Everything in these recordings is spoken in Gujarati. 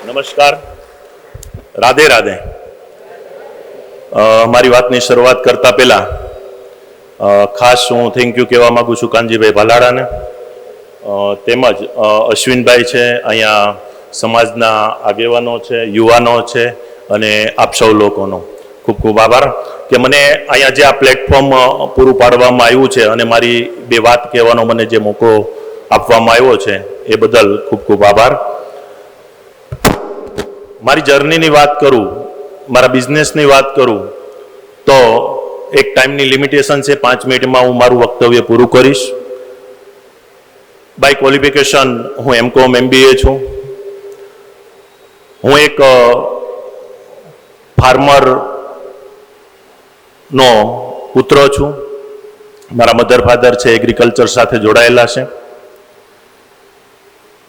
નમસ્કાર, રાધે રાધે. મારી વાતની શરૂઆત કરતા પહેલા ખાસ હું થેન્ક યુ કહેવા માંગુ છું કાનજીભાઈ ભાલાડાને, તેમજ અશ્વિનભાઈ છે, અહીંયા સમાજના આગેવાનો છે, યુવાનો છે, અને આપ સૌ લોકોનો ખૂબ ખૂબ આભાર કે મને અહીંયા જે આ પ્લેટફોર્મ પૂરું પાડવામાં આવ્યું છે અને મારી બે વાત કહેવાનો મને જે મોકો આપવામાં આવ્યો છે એ બદલ ખૂબ ખૂબ આભાર. મારી જર્નીની વાત કરું, મારા બિઝનેસની વાત કરું તો એક ટાઈમની લિમિટેશન છે, 5 મિનિટમાં હું મારું વક્તવ્ય પૂરું કરીશ. બાય ક્વોલિફિકેશન હું એમકોમ MBA છું. હું એક ફાર્મરનો પુત્ર છું. મારા મધર ફાધર છે એગ્રીકલ્ચર સાથે જોડાયેલા છે.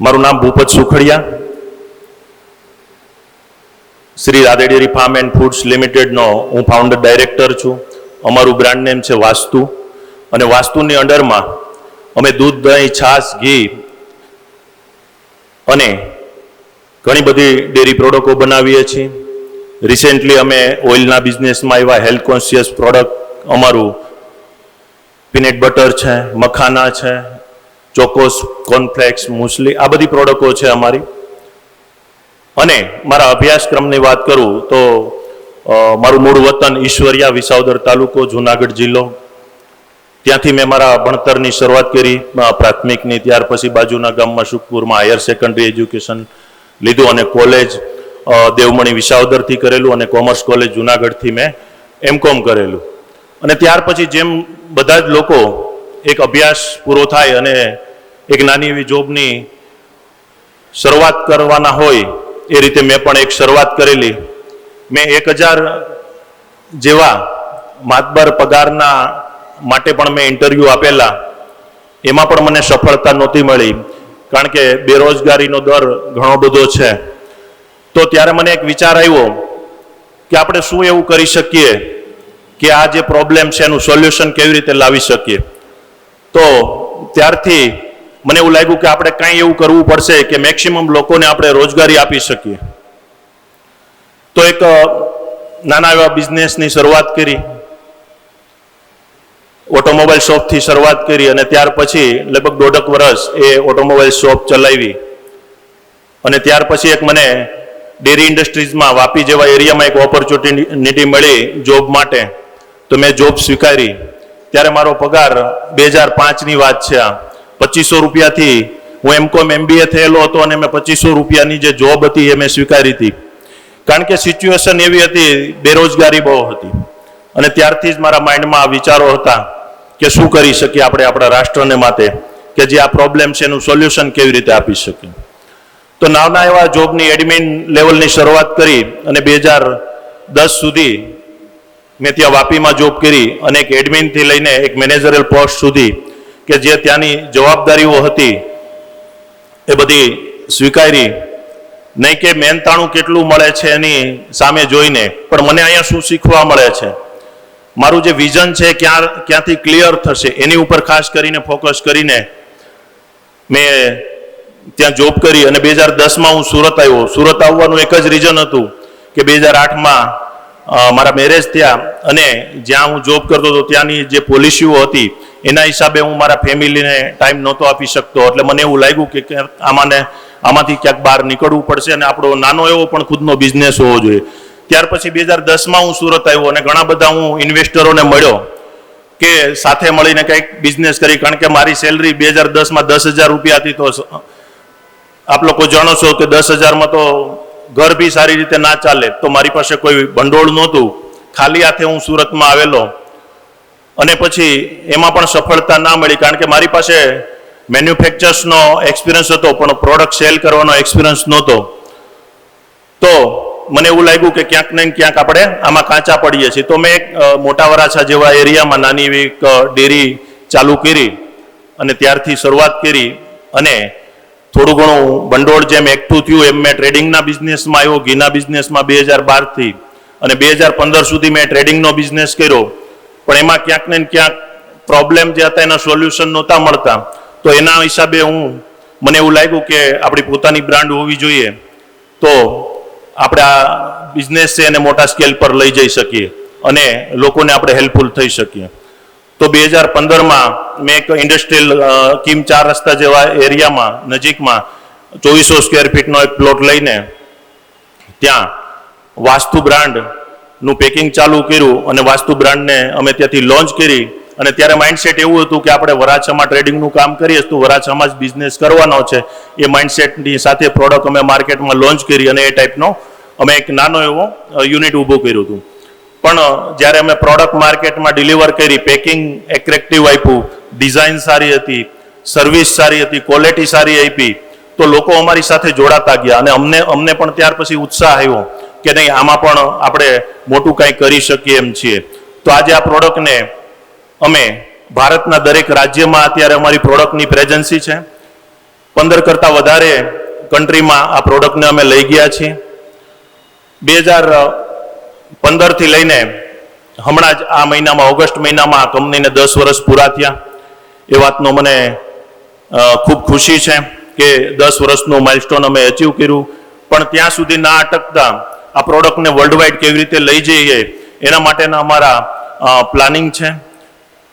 મારું નામ Bhupat Sukhadiya. Shri Radhe dairy farm and foods લિમિટેડનો હું ફાઉન્ડર ડાયરેક્ટર છું. અમારું બ્રાન્ડ નેમ છે વાસ્તુ, અને વાસ્તુની અંડરમાં અમે દૂધ, દહીં, છાશ, ઘી અને ઘણી બધી ડેરી પ્રોડક્ટો બનાવીએ છીએ. રિસેન્ટલી અમે ઓઇલના બિઝનેસમાં આવ્યા, હેલ્થ કોન્શિયસ પ્રોડક્ટ અમારું પીનટ બટર છે, મખાના છે, ચોકોસ, કોર્નફ્લેક્સ, મુસલી, આ બધી પ્રોડક્ટો છે અમારી. અને મારા અભ્યાસક્રમની વાત કરું તો મારું મૂળ વતન ઈશ્વરિયા, વિસાવદર તાલુકો, જુનાગઢ જિલ્લો. ત્યાંથી મેં મારા ભણતરની શરૂઆત કરી, પ્રાથમિકની. ત્યાર પછી બાજુના ગામમાં સુખપુરમાં હાયર સેકન્ડરી એજ્યુકેશન લીધું અને કોલેજ દેવમણી વિસાવદરથી કરેલું અને કોમર્સ કોલેજ જુનાગઢથી મેં MCOM કરેલું. અને ત્યાર પછી જેમ બધા જ લોકો એક અભ્યાસ પૂરો થાય અને એક નાની એવી જોબની શરૂઆત કરવાના હોય એ રીતે મેં પણ એક શરૂઆત કરેલી. મેં 1000 જેવા માતબર પગારના માટે પણ મેં ઇન્ટરવ્યૂ આપેલા. એમાં પણ મને સફળતા નહોતી મળી, કારણ કે બેરોજગારીનો દર ઘણો બધો છે. તો ત્યારે મને એક વિચાર આવ્યો કે આપણે શું એવું કરી શકીએ કે આ જે પ્રોબ્લેમ છે એનું સોલ્યુશન કેવી રીતે લાવી શકીએ. તો ત્યારથી મને એવું લાગ્યું કે આપણે કંઈ એવું કરવું પડશે કે મેક્સિમમ લોકોને આપણે રોજગારી આપી શકીએ. તો એક નાના એવા બિઝનેસની શરૂઆત કરી, ઓટોમોબાઈલ શોપથી શરૂઆત કરી અને ત્યાર પછી લગભગ 1.5 વર્ષ એ ઓટોમોબાઈલ શોપ ચલાવી. અને ત્યાર પછી એક મને ડેરી ઇન્ડસ્ટ્રીઝમાં વાપી જેવા એરિયામાં એક ઓપોર્ચ્યુનિટી મળી જોબ માટે. તો મેં જોબ સ્વીકારી. ત્યારે મારો પગાર 2005ની વાત છે, આ 2500 રૂપિયાથી હું MCOM MBA થયેલો હતો અને મેં 2500 રૂપિયાની જે જોબ હતી એ મેં સ્વીકારી હતી, કારણ કે સિચ્યુએશન એવી હતી, બેરોજગારી બહુ હતી. અને ત્યારથી જ મારા માઇન્ડમાં આ વિચારો હતા કે શું કરી શકીએ આપણે આપણા રાષ્ટ્રને માટે, કે જે આ પ્રોબ્લેમ છે એનું સોલ્યુશન કેવી રીતે આપી શકીએ. તો નાના એવા જોબની એડમિન લેવલની શરૂઆત કરી અને 2010 સુધી મેં ત્યાં વાપીમાં જોબ કરી અને એક એડમિનથી લઈને એક મેનેજરલ પોસ્ટ સુધી કે જે ત્યાંની જવાબદારીઓ હતી એ બધી સ્વીકારી. નહીં કે મહેનતાણું કેટલું મળે છે એની સામે જોઈને, પણ મને અહીંયા શું શીખવા મળે છે, મારું જે વિઝન છે ક્યાંથી ક્લિયર થશે એની ઉપર ખાસ કરીને ફોકસ કરીને મેં ત્યાં જોબ કરી. અને 2010માં હું સુરત આવ્યો. સુરત આવવાનું એક જ રીઝન હતું કે 2008માં મારા મેરેજ થયા અને જ્યાં હું જોબ કરતો હતો ત્યાંની જે પોલિસીઓ હતી એના હિસાબે હું મારા ફેમિલીને ટાઈમ નહોતો આપી શકતો. એટલે મને એવું લાગ્યું કે આમાંથી ક્યાંક બહાર નીકળવું પડશે અને આપણો નાનો એવો પણ ખુદનો બિઝનેસ હોવો જોઈએ. ત્યાર પછી 2010માં હું સુરત આવ્યો અને ઘણા બધા હું ઇન્વેસ્ટરોને મળ્યો કે સાથે મળીને કંઈક બિઝનેસ કરી, કારણ કે મારી સેલરી 2010માં 10,000 રૂપિયા હતી. તો આપ લોકો જાણો છો કે 10,000માં તો ઘર બી સારી રીતે ના ચાલે. તો મારી પાસે કોઈ ભંડોળ નહોતું, ખાલી હાથે હું સુરતમાં આવેલો. અને પછી એમાં પણ સફળતા ના મળી, કારણ કે મારી પાસે મેન્યુફેક્ચર્સનો એક્સપિરિયન્સ હતો પણ પ્રોડક્ટ સેલ કરવાનો એક્સપિરિયન્સ નહોતો. તો મને એવું લાગ્યું કે ક્યાંક ને ક્યાંક આપણે આમાં કાચા પડીએ છીએ. તો મેં એક મોટા વરાછા જેવા એરિયામાં નાની એવી એક ડેરી ચાલુ કરી અને ત્યારથી શરૂઆત કરી. અને થોડું ઘણું ભંડોળ જેમ એકઠું થયું એમ મેં ટ્રેડિંગના બિઝનેસમાં આવ્યો. ઘીના બિઝનેસમાં 2012થી અને 2015 સુધી મેં ટ્રેડિંગનો બિઝનેસ કર્યો. પણ એમાં ક્યાંક ને ક્યાંક પ્રોબ્લેમ જે હતા એના સોલ્યુશન નહોતા મળતા. તો એના હિસાબે મને એવું લાગ્યું કે આપણી પોતાની બ્રાન્ડ હોવી જોઈએ. તો આપણે આ બિઝનેસ છે એને મોટા સ્કેલ પર લઈ જઈ શકીએ અને લોકોને આપણે હેલ્પફુલ થઈ શકીએ. તો 2015માં મેં એક ઇન્ડસ્ટ્રીયલ કિમ 4 રસ્તા જેવા એરિયામાં નજીકમાં 2400 સ્ક્વેર ફીટનો એક પ્લોટ લઈને ત્યાં વાસ્તુ બ્રાન્ડનું પેકિંગ ચાલુ કર્યું અને વાસ્તુ બ્રાન્ડને અમે ત્યાંથી લોન્ચ કરી. અને ત્યારે માઇન્ડસેટ એવું હતું કે આપણે વરાછામાં ટ્રેડિંગનું કામ કરીએ તો વરાછામાં જ બિઝનેસ કરવાનો છે. એ માઇન્ડસેટની સાથે પ્રોડક્ટ અમે માર્કેટમાં લોન્ચ કરી અને એ ટાઈપનો અમે એક નાનો એવો યુનિટ ઊભું કર્યું હતું. પણ જ્યારે અમે પ્રોડક્ટ માર્કેટમાં ડિલિવર કરી, પેકિંગ એટ્રેક્ટિવ આપ્યું, ડિઝાઇન સારી હતી, સર્વિસ સારી હતી, ક્વોલિટી સારી આપી, તો લોકો અમારી સાથે જોડાતા ગયા અને અમને પણ ત્યાર પછી ઉત્સાહ આવ્યો કે નહીં, આમાં પણ આપણે મોટું કાંઈ કરી શકીએ એમ છીએ. તો આજે આ પ્રોડક્ટને અમે ભારતના દરેક રાજ્યમાં અત્યારે અમારી પ્રોડક્ટની પ્રેઝન્સી છે. 15 કરતાં વધારે કન્ટ્રીમાં આ પ્રોડક્ટને અમે લઈ ગયા છીએ. 2015થી લઈને હમણાં જ આ મહિનામાં, ઓગસ્ટ મહિનામાં આ કંપનીને 10 વર્ષ પૂરા થયા. એ વાતનો મને ખૂબ ખુશી છે કે 10 વર્ષનું માઇલસ્ટોન અમે અચીવ કર્યું. પણ ત્યાં સુધી ના અટકતા આ પ્રોડક્ટને વર્લ્ડ વાઇડ કેવી રીતે લઈ જઈએ એના માટેના અમારા પ્લાનિંગ છે.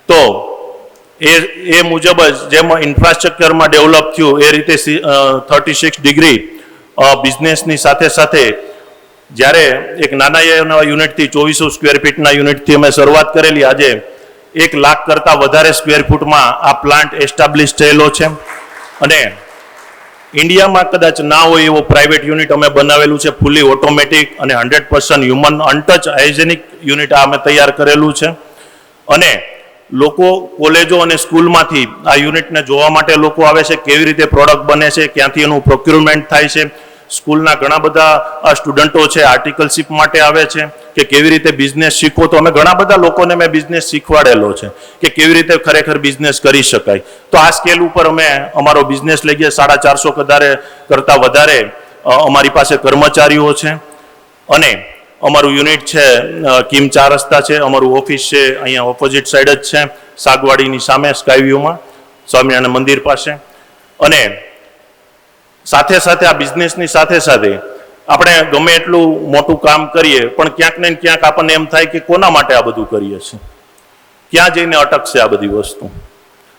તો એ મુજબ જ જેમ ઇન્ફ્રાસ્ટ્રક્ચરમાં ડેવલપ થયું એ રીતે 36 ડિગ્રી બિઝનેસની સાથે સાથે જ્યારે એક નાના એવા યુનિટથી 2400 સ્ક્વેર ફીટના યુનિટથી અમે શરૂઆત કરેલી, આજે 1 લાખ કરતાં વધારે સ્ક્વેર ફૂટમાં આ પ્લાન્ટ એસ્ટાબ્લિશ થયેલો છે. અને ઇન્ડિયામાં કદાચ ના હોય એવો પ્રાઇવેટ યુનિટ અમે બનાવેલું છે, ફૂલી ઓટોમેટિક અને 100% હ્યુમન અનટચ હાઇજેનિક યુનિટ આ અમે તૈયાર કરેલું છે. અને લોકો કોલેજો અને સ્કૂલમાંથી આ યુનિટને જોવા માટે લોકો આવે છે, કેવી રીતે પ્રોડક્ટ બને છે, ક્યાંથી એનું પ્રોક્યુરમેન્ટ થાય છે. સ્કૂલના ઘણા બધા સ્ટુડન્ટો છે આર્ટિકલશિપ માટે આવે છે કે કેવી રીતે બિઝનેસ શીખવો. તો અમે ઘણા બધા લોકોને મેં બિઝનેસ શીખવાડેલો છે કે કેવી રીતે ખરેખર બિઝનેસ કરી શકાય. તો આ સ્કેલ ઉપર અમે અમારો બિઝનેસ લઈ ગયા. 450 કરતાં વધારે અમારી પાસે કર્મચારીઓ છે. અને અમારું યુનિટ છે કિમ 4 રસ્તા છે, અમારું ઓફિસ છે અહીંયા ઓપોઝિટ સાઈડ જ છે, સાગવાડીની સામે સ્કાયવ્યુમાં, સ્વામિનારાયણ મંદિર પાસે. અને સાથે સાથે આ બિઝનેસની સાથે સાથે આપણે ગમે એટલું મોટું કામ કરીએ પણ ક્યાંક ને ક્યાંક આપણને એમ થાય કે કોના માટે આ બધું કરીએ છીએ, ક્યાં જઈને અટકશે આ બધી વસ્તુ.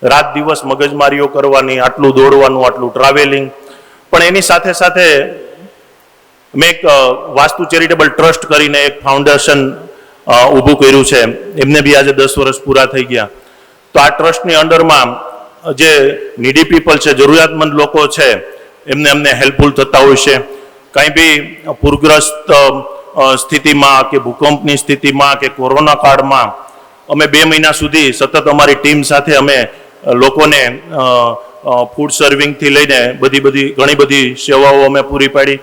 રાત દિવસ મગજમારીઓ કરવાની, આટલું દોડવાનું, આટલું ટ્રાવેલિંગ. પણ એની સાથે સાથે મેં એક વાસ્તુ ચેરિટેબલ ટ્રસ્ટ કરીને એક ફાઉન્ડેશન ઊભું કર્યું છે. એમને બી આજે 10 વર્ષ પૂરા થઈ ગયા. તો આ ટ્રસ્ટની અંડરમાં જે નીડી પીપલ છે, જરૂરિયાતમંદ લોકો છે, એમને હેલ્પફુલ થતા હોય છે. કંઈ બી પૂરગ્રસ્ત સ્થિતિમાં કે ભૂકંપની સ્થિતિમાં કે કોરોના કાળમાં અમે 2 મહિના સુધી સતત અમારી ટીમ સાથે અમે લોકોને ફૂડ સર્વિંગથી લઈને ઘણી બધી સેવાઓ અમે પૂરી પાડી.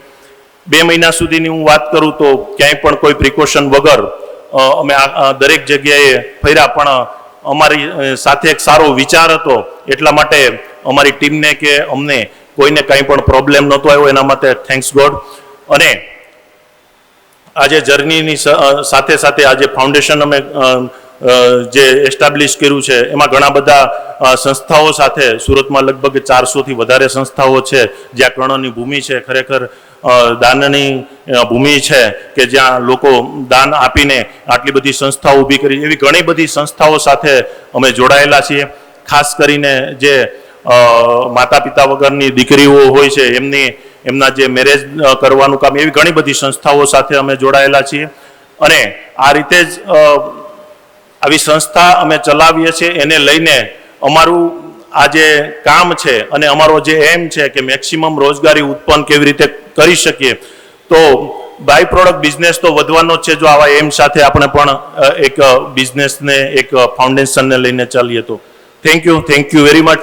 2 મહિના સુધીની હું વાત કરું તો ક્યાંય પણ કોઈ પ્રિકોશન વગર અમે દરેક જગ્યાએ ફર્યા. પણ અમારી સાથે એક સારો વિચાર હતો એટલા માટે અમારી ટીમને કે અમને કોઈને કંઈ પણ પ્રોબ્લેમ નહોતો આવ્યો, એના માટે થેન્ક્સ ગોડ. અને આજે જર્નીની સાથે સાથે આજે ફાઉન્ડેશન અમે જે એસ્ટાબ્લિશ કર્યું છે એમાં ઘણા બધા સંસ્થાઓ સાથે, સુરતમાં લગભગ 400થી વધારે સંસ્થાઓ છે જ્યાં કર્ણની ભૂમિ છે, ખરેખર દાનની ભૂમિ છે કે જ્યાં લોકો દાન આપીને આટલી બધી સંસ્થાઓ ઊભી કરી. એવી ઘણી બધી સંસ્થાઓ સાથે અમે જોડાયેલા છીએ. ખાસ કરીને જે માતા પિતા વગરની દીકરીઓ હોય છે એમના જે મેરેજ કરવાનું કામ, એવી ઘણી બધી સંસ્થાઓ સાથે અમે જોડાયેલા છીએ. અને આ રીતે જ આવી સંસ્થા અમે ચલાવીએ છીએ. એને લઈને અમારું આ જે કામ છે અને અમારો જે એમ છે કે મેક્સિમમ રોજગારી ઉત્પન્ન કેવી રીતે કરી શકીએ. તો બાય પ્રોડક્ટ બિઝનેસ તો વધવાનો જ છે જો આવા એમ સાથે આપણે પણ એક બિઝનેસને, એક ફાઉન્ડેશનને લઈને ચાલીએ તો. Thank you very much.